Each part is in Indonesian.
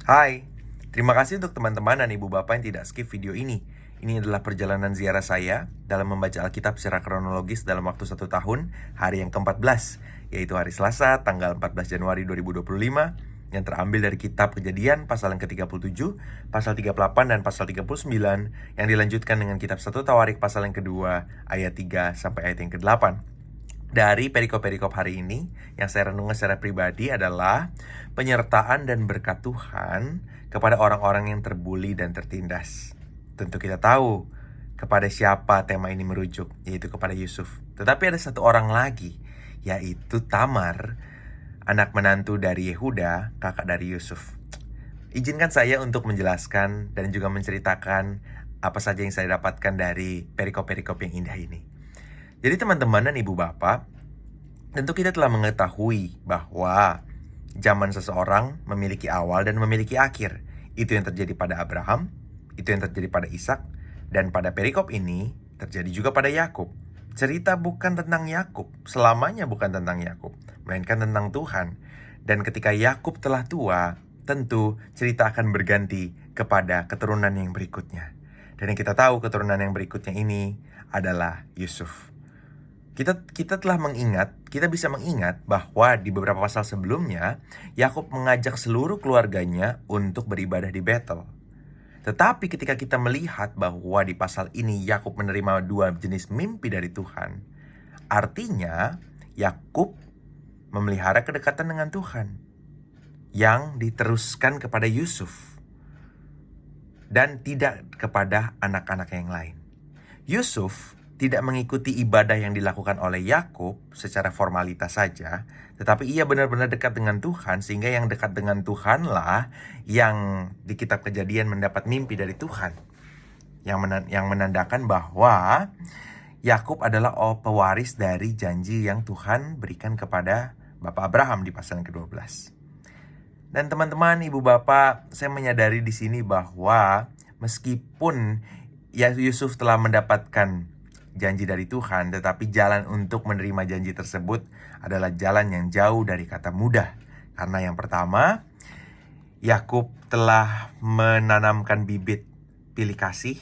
Hai, terima kasih untuk teman-teman dan ibu bapak yang tidak skip video ini. Ini adalah perjalanan ziarah saya dalam membaca Alkitab secara kronologis dalam waktu 1 tahun, hari yang ke-14, yaitu hari Selasa, tanggal 14 Januari 2025, yang terambil dari kitab Kejadian pasal yang ke-37, pasal 38, dan pasal 39, yang dilanjutkan dengan kitab 1 Tawarik pasal yang kedua, ayat 3 sampai ayat yang ke-8. Dari perikop-perikop hari ini, yang saya renungkan secara pribadi adalah penyertaan dan berkat Tuhan kepada orang-orang yang terbuli dan tertindas. Tentu kita tahu kepada siapa tema ini merujuk, yaitu kepada Yusuf. Tetapi ada satu orang lagi, yaitu Tamar, anak menantu dari Yehuda, kakak dari Yusuf. Izinkan saya untuk menjelaskan dan juga menceritakan apa saja yang saya dapatkan dari perikop-perikop yang indah ini. Jadi teman-teman dan ibu bapak, tentu kita telah mengetahui bahwa zaman seseorang memiliki awal dan memiliki akhir. Itu yang terjadi pada Abraham, itu yang terjadi pada Ishak, dan pada perikop ini terjadi juga pada Yakub. Cerita bukan tentang Yakub, selamanya bukan tentang Yakub, melainkan tentang Tuhan. Dan ketika Yakub telah tua, tentu cerita akan berganti kepada keturunan yang berikutnya. Dan yang kita tahu keturunan yang berikutnya ini adalah Yusuf. Kita bisa mengingat bahwa di beberapa pasal sebelumnya, Yakub mengajak seluruh keluarganya untuk beribadah di Betel. Tetapi ketika kita melihat bahwa di pasal ini Yakub menerima 2 jenis mimpi dari Tuhan, artinya Yakub memelihara kedekatan dengan Tuhan yang diteruskan kepada Yusuf dan tidak kepada anak-anak yang lain. Yusuf tidak mengikuti ibadah yang dilakukan oleh Yakub secara formalitas saja, tetapi ia benar-benar dekat dengan Tuhan, sehingga yang dekat dengan Tuhanlah yang di kitab Kejadian mendapat mimpi dari Tuhan, yang menandakan bahwa Yakub adalah pewaris dari janji yang Tuhan berikan kepada Bapak Abraham di pasal yang ke-12. Dan teman-teman, ibu bapak, saya menyadari di sini bahwa meskipun Yusuf telah mendapatkan janji dari Tuhan, tetapi jalan untuk menerima janji tersebut adalah jalan yang jauh dari kata mudah. Karena yang pertama, Yakub telah menanamkan bibit pilih kasih,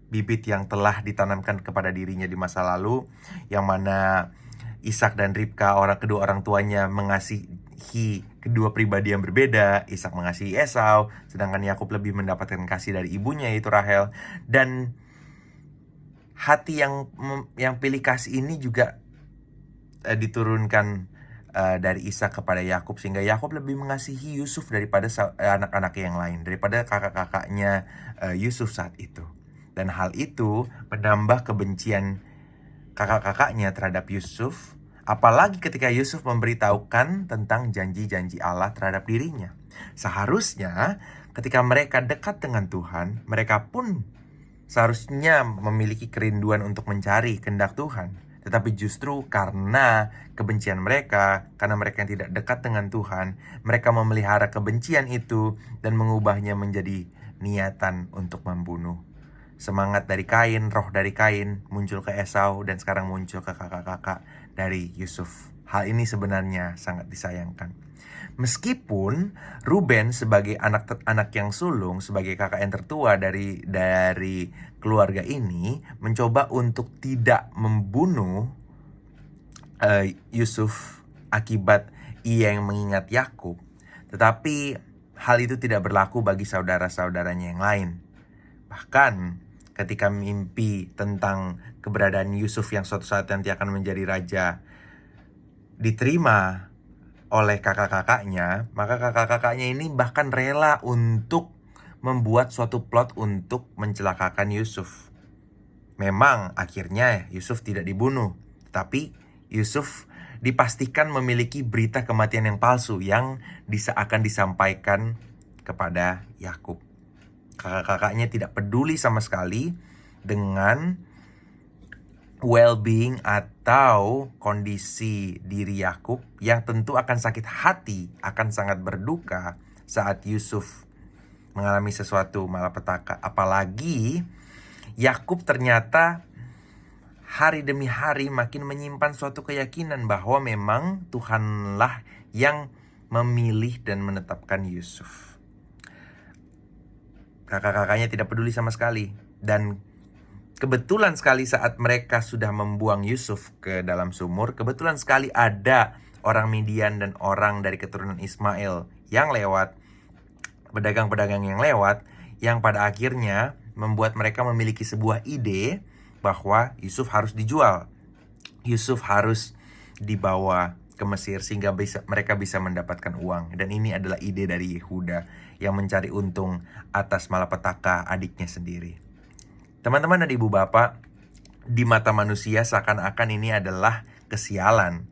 bibit yang telah ditanamkan kepada dirinya di masa lalu, yang mana Ishak dan Ribka, kedua orang tuanya, mengasihi kedua pribadi yang berbeda. Ishak mengasihi Esau, sedangkan Yakub lebih mendapatkan kasih dari ibunya, yaitu Rahel. Dan hati yang pilih kasih ini juga diturunkan dari Ishak kepada Yakub, sehingga Yakub lebih mengasihi Yusuf daripada anak-anak yang lain, daripada kakak-kakaknya Yusuf saat itu. Dan hal itu menambah kebencian kakak-kakaknya terhadap Yusuf, apalagi ketika Yusuf memberitahukan tentang janji-janji Allah terhadap dirinya. Seharusnya ketika mereka dekat dengan Tuhan, mereka pun seharusnya memiliki kerinduan untuk mencari kehendak Tuhan. Tetapi justru karena kebencian mereka, karena mereka yang tidak dekat dengan Tuhan, mereka memelihara kebencian itu dan mengubahnya menjadi niatan untuk membunuh. Semangat dari Kain, roh dari Kain muncul ke Esau, dan sekarang muncul ke kakak-kakak dari Yusuf. Hal ini sebenarnya sangat disayangkan. Meskipun Ruben sebagai anak yang sulung, sebagai kakak yang tertua dari keluarga ini, mencoba untuk tidak membunuh Yusuf akibat ia yang mengingat Yakub, tetapi hal itu tidak berlaku bagi saudara-saudaranya yang lain. Bahkan ketika mimpi tentang keberadaan Yusuf yang suatu saat nanti akan menjadi raja diterima oleh kakak-kakaknya, maka kakak-kakaknya ini bahkan rela untuk membuat suatu plot untuk mencelakakan Yusuf. Memang akhirnya Yusuf tidak dibunuh, tapi Yusuf dipastikan memiliki berita kematian yang palsu yang akan disampaikan kepada Yakub. Kakak-kakaknya tidak peduli sama sekali dengan well-being atau kondisi diri Yakub, yang tentu akan sakit hati, akan sangat berduka saat Yusuf mengalami sesuatu malapetaka. Apalagi Yakub ternyata hari demi hari makin menyimpan suatu keyakinan bahwa memang Tuhanlah yang memilih dan menetapkan Yusuf. Kakak-kakaknya tidak peduli sama sekali. Dan kebetulan sekali saat mereka sudah membuang Yusuf ke dalam sumur, kebetulan sekali ada orang Midian dan orang dari keturunan Ismail yang lewat, pedagang-pedagang yang lewat, yang pada akhirnya membuat mereka memiliki sebuah ide bahwa Yusuf harus dijual. Yusuf harus dibawa ke Mesir sehingga mereka bisa mendapatkan uang. Dan ini adalah ide dari Yehuda yang mencari untung atas malapetaka adiknya sendiri. Teman-teman dan ibu bapak, di mata manusia seakan-akan ini adalah kesialan.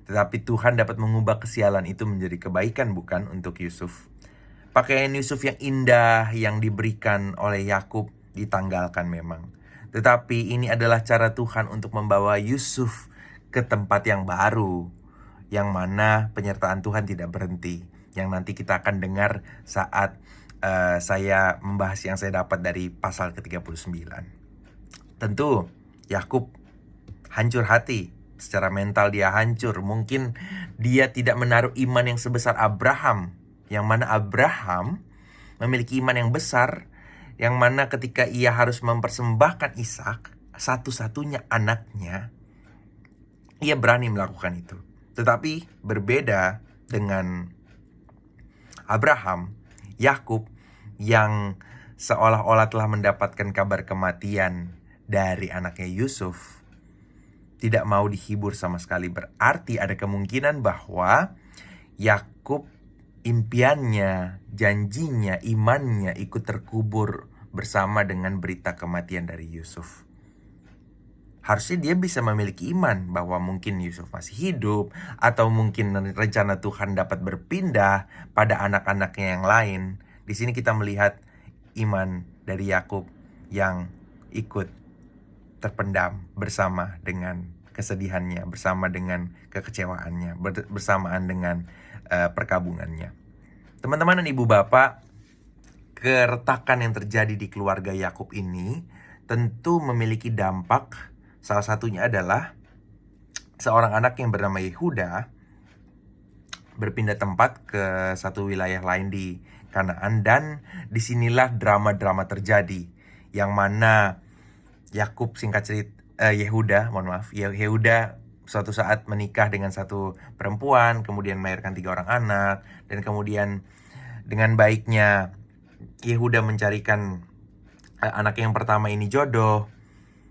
Tetapi Tuhan dapat mengubah kesialan itu menjadi kebaikan, bukan, untuk Yusuf. Pakaian Yusuf yang indah yang diberikan oleh Yakub ditanggalkan memang. Tetapi ini adalah cara Tuhan untuk membawa Yusuf ke tempat yang baru, yang mana penyertaan Tuhan tidak berhenti. Yang nanti kita akan dengar saat saya membahas yang saya dapat dari pasal ke-39. Tentu Yakub hancur hati, secara mental dia hancur. Mungkin dia tidak menaruh iman yang sebesar Abraham, yang mana Abraham memiliki iman yang besar, yang mana ketika ia harus mempersembahkan Ishak, satu-satunya anaknya, ia berani melakukan itu. Tetapi berbeda dengan Abraham, Yakub yang seolah-olah telah mendapatkan kabar kematian dari anaknya Yusuf, tidak mau dihibur sama sekali. Berarti ada kemungkinan bahwa Yakub, impiannya, janjinya, imannya ikut terkubur bersama dengan berita kematian dari Yusuf. Harusnya dia bisa memiliki iman bahwa mungkin Yusuf masih hidup, atau mungkin rencana Tuhan dapat berpindah pada anak-anaknya yang lain. Di sini kita melihat iman dari Yakub yang ikut terpendam bersama dengan kesedihannya, bersama dengan kekecewaannya, bersamaan dengan perkabungannya. Teman-teman dan ibu bapak, keretakan yang terjadi di keluarga Yakub ini tentu memiliki dampak. Salah satunya adalah seorang anak yang bernama Yehuda berpindah tempat ke satu wilayah lain di Kanaan, dan disinilah drama-drama terjadi, yang mana Yakub, Yehuda suatu saat menikah dengan satu perempuan, kemudian melahirkan 3 orang anak, dan kemudian dengan baiknya Yehuda mencarikan anak yang pertama ini jodoh,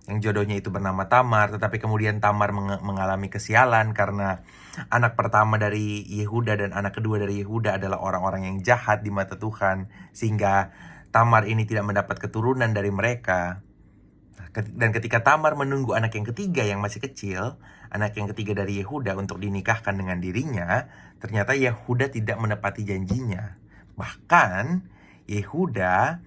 yang jodohnya itu bernama Tamar. Tetapi kemudian Tamar mengalami kesialan karena anak pertama dari Yehuda dan anak kedua dari Yehuda adalah orang-orang yang jahat di mata Tuhan, sehingga Tamar ini tidak mendapat keturunan dari mereka. Dan ketika Tamar menunggu anak yang ketiga yang masih kecil, anak yang ketiga dari Yehuda untuk dinikahkan dengan dirinya, ternyata Yehuda tidak menepati janjinya. Bahkan Yehuda,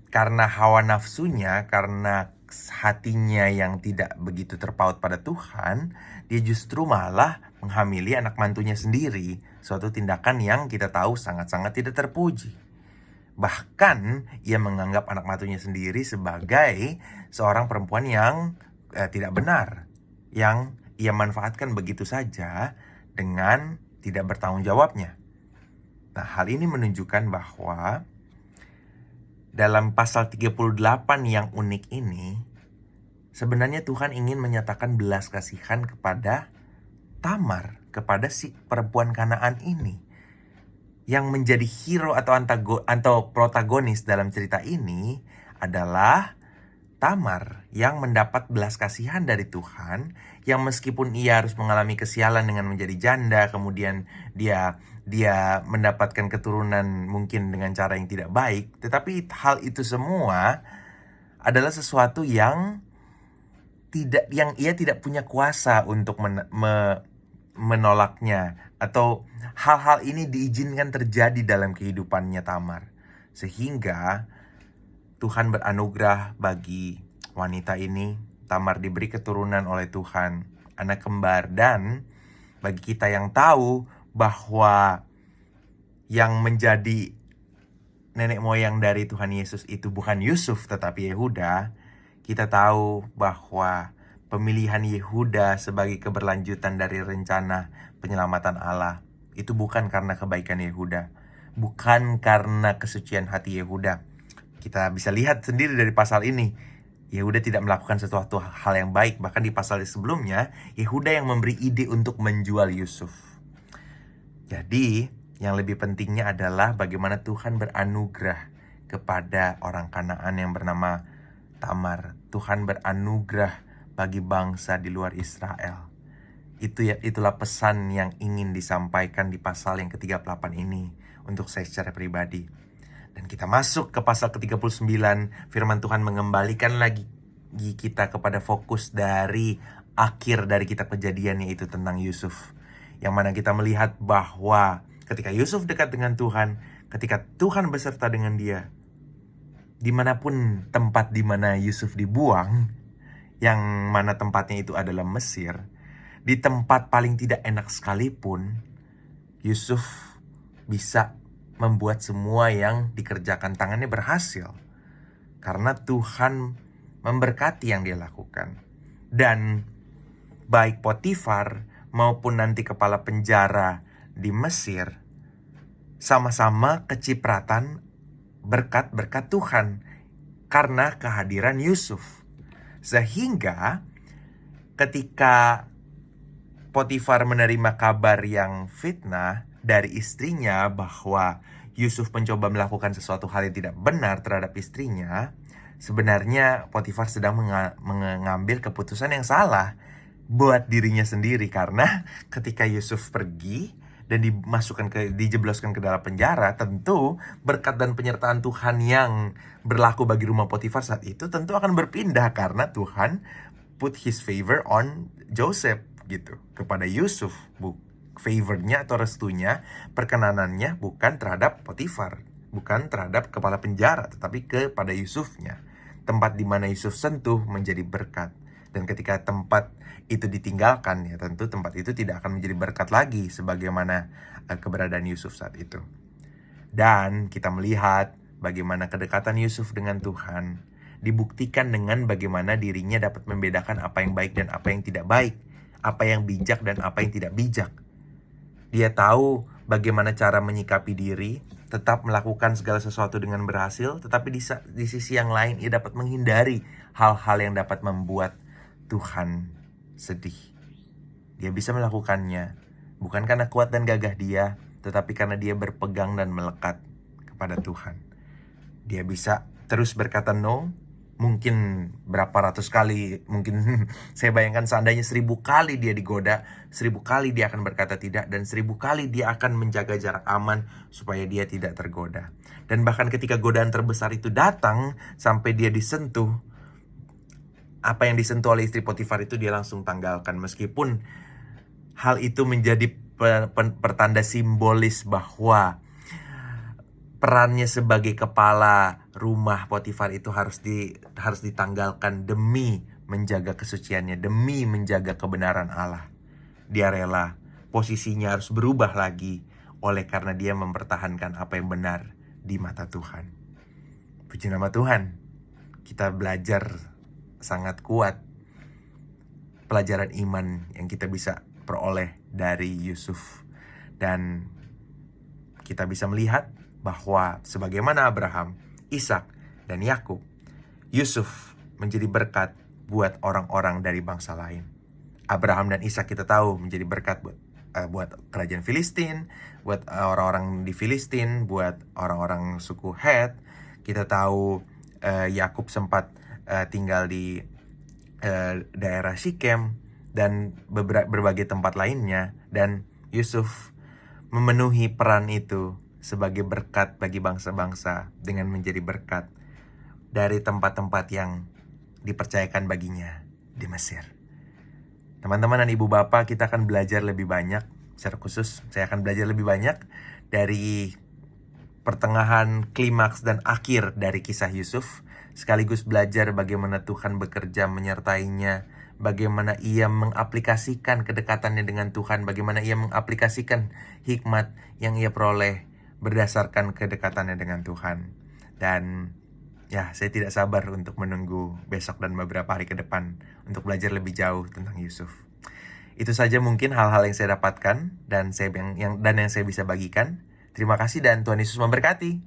karena hawa nafsunya, karena hatinya yang tidak begitu terpaut pada Tuhan, dia justru malah menghamili anak mantunya sendiri. Suatu tindakan yang kita tahu sangat-sangat tidak terpuji. Bahkan ia menganggap anak mantunya sendiri sebagai seorang perempuan yang tidak benar, yang ia manfaatkan begitu saja dengan tidak bertanggung jawabnya. Nah, hal ini menunjukkan bahwa dalam pasal 38 yang unik ini, sebenarnya Tuhan ingin menyatakan belas kasihan kepada Tamar, kepada si perempuan Kanaan ini. Yang menjadi hero atau protagonis dalam cerita ini adalah Tamar, yang mendapat belas kasihan dari Tuhan, yang meskipun ia harus mengalami kesialan dengan menjadi janda, kemudian dia mendapatkan keturunan mungkin dengan cara yang tidak baik, tetapi hal itu semua adalah sesuatu yang ia tidak punya kuasa untuk menolaknya, atau hal-hal ini diizinkan terjadi dalam kehidupannya Tamar, sehingga Tuhan beranugerah bagi wanita ini. Tamar diberi keturunan oleh Tuhan, anak kembar. Dan bagi kita yang tahu bahwa yang menjadi nenek moyang dari Tuhan Yesus itu bukan Yusuf tetapi Yehuda, kita tahu bahwa pemilihan Yehuda sebagai keberlanjutan dari rencana penyelamatan Allah itu bukan karena kebaikan Yehuda, bukan karena kesucian hati Yehuda, Kita bisa lihat sendiri dari pasal ini. Yehuda tidak melakukan sesuatu hal yang baik. Bahkan di pasal sebelumnya, Yehuda yang memberi ide untuk menjual Yusuf. Jadi, yang lebih pentingnya adalah bagaimana Tuhan beranugerah kepada orang Kanaan yang bernama Tamar. Tuhan beranugerah bagi bangsa di luar Israel. Itulah pesan yang ingin disampaikan di pasal yang ke-38 ini untuk saya secara pribadi. Dan kita masuk ke pasal ke-39, firman Tuhan mengembalikan lagi kita kepada fokus dari akhir dari kitab Kejadian, yaitu tentang Yusuf. Yang mana kita melihat bahwa ketika Yusuf dekat dengan Tuhan, ketika Tuhan beserta dengan dia, dimanapun tempat dimana Yusuf dibuang, yang mana tempatnya itu adalah Mesir, di tempat paling tidak enak sekalipun, Yusuf bisa membuat semua yang dikerjakan tangannya berhasil. Karena Tuhan memberkati yang dia lakukan. Dan baik Potifar maupun nanti kepala penjara di Mesir sama-sama kecipratan berkat-berkat Tuhan karena kehadiran Yusuf. Sehingga ketika Potifar menerima kabar yang fitnah dari istrinya bahwa Yusuf mencoba melakukan sesuatu hal yang tidak benar terhadap istrinya, sebenarnya Potifar sedang mengambil keputusan yang salah buat dirinya sendiri. Karena ketika Yusuf pergi dan dijebloskan ke dalam penjara, tentu berkat dan penyertaan Tuhan yang berlaku bagi rumah Potifar saat itu tentu akan berpindah, karena Tuhan put his favor on Joseph gitu, kepada Yusuf. Favornya atau restunya, perkenanannya bukan terhadap Potifar, bukan terhadap kepala penjara, tetapi kepada Yusufnya. Tempat di mana Yusuf sentuh menjadi berkat. Dan ketika tempat itu ditinggalkan, ya tentu tempat itu tidak akan menjadi berkat lagi sebagaimana keberadaan Yusuf saat itu. Dan kita melihat bagaimana kedekatan Yusuf dengan Tuhan dibuktikan dengan bagaimana dirinya dapat membedakan apa yang baik dan apa yang tidak baik, apa yang bijak dan apa yang tidak bijak. Dia tahu bagaimana cara menyikapi diri, tetap melakukan segala sesuatu dengan berhasil, tetapi di sisi yang lain ia dapat menghindari hal-hal yang dapat membuat Tuhan sedih. Dia bisa melakukannya bukan karena kuat dan gagah dia, tetapi karena dia berpegang dan melekat kepada Tuhan. Dia bisa terus berkata no, mungkin berapa ratus kali, mungkin saya bayangkan seandainya 1000 kali dia digoda, 1000 kali dia akan berkata tidak, dan 1000 kali dia akan menjaga jarak aman supaya dia tidak tergoda. Dan bahkan ketika godaan terbesar itu datang sampai dia disentuh, apa yang disentuh oleh istri Potifar itu dia langsung tanggalkan. Meskipun hal itu menjadi pertanda simbolis bahwa perannya sebagai kepala rumah Potifar itu harus ditanggalkan demi menjaga kesuciannya, demi menjaga kebenaran Allah. Dia rela posisinya harus berubah lagi oleh karena dia mempertahankan apa yang benar di mata Tuhan. Puji nama Tuhan. Kita belajar sangat kuat pelajaran iman yang kita bisa peroleh dari Yusuf. Dan kita bisa melihat bahwa sebagaimana Abraham, Ishak, dan Yakub, Yusuf menjadi berkat buat orang-orang dari bangsa lain. Abraham dan Ishak kita tahu menjadi berkat buat kerajaan Filistin, buat orang-orang di Filistin, buat orang-orang suku Het. Kita tahu Yakub sempat tinggal di daerah Sikem dan berbagai tempat lainnya. Dan Yusuf memenuhi peran itu sebagai berkat bagi bangsa-bangsa dengan menjadi berkat dari tempat-tempat yang dipercayakan baginya di Mesir. Teman-teman dan ibu bapak, kita akan belajar lebih banyak. Secara khusus, saya akan belajar lebih banyak dari pertengahan, klimaks, dan akhir dari kisah Yusuf. Sekaligus belajar bagaimana Tuhan bekerja menyertainya, bagaimana ia mengaplikasikan kedekatannya dengan Tuhan, bagaimana ia mengaplikasikan hikmat yang ia peroleh berdasarkan kedekatannya dengan Tuhan. Dan ya, saya tidak sabar untuk menunggu besok dan beberapa hari ke depan untuk belajar lebih jauh tentang Yusuf. Itu saja mungkin hal-hal yang saya dapatkan dan yang saya bisa bagikan. Terima kasih dan Tuhan Yesus memberkati.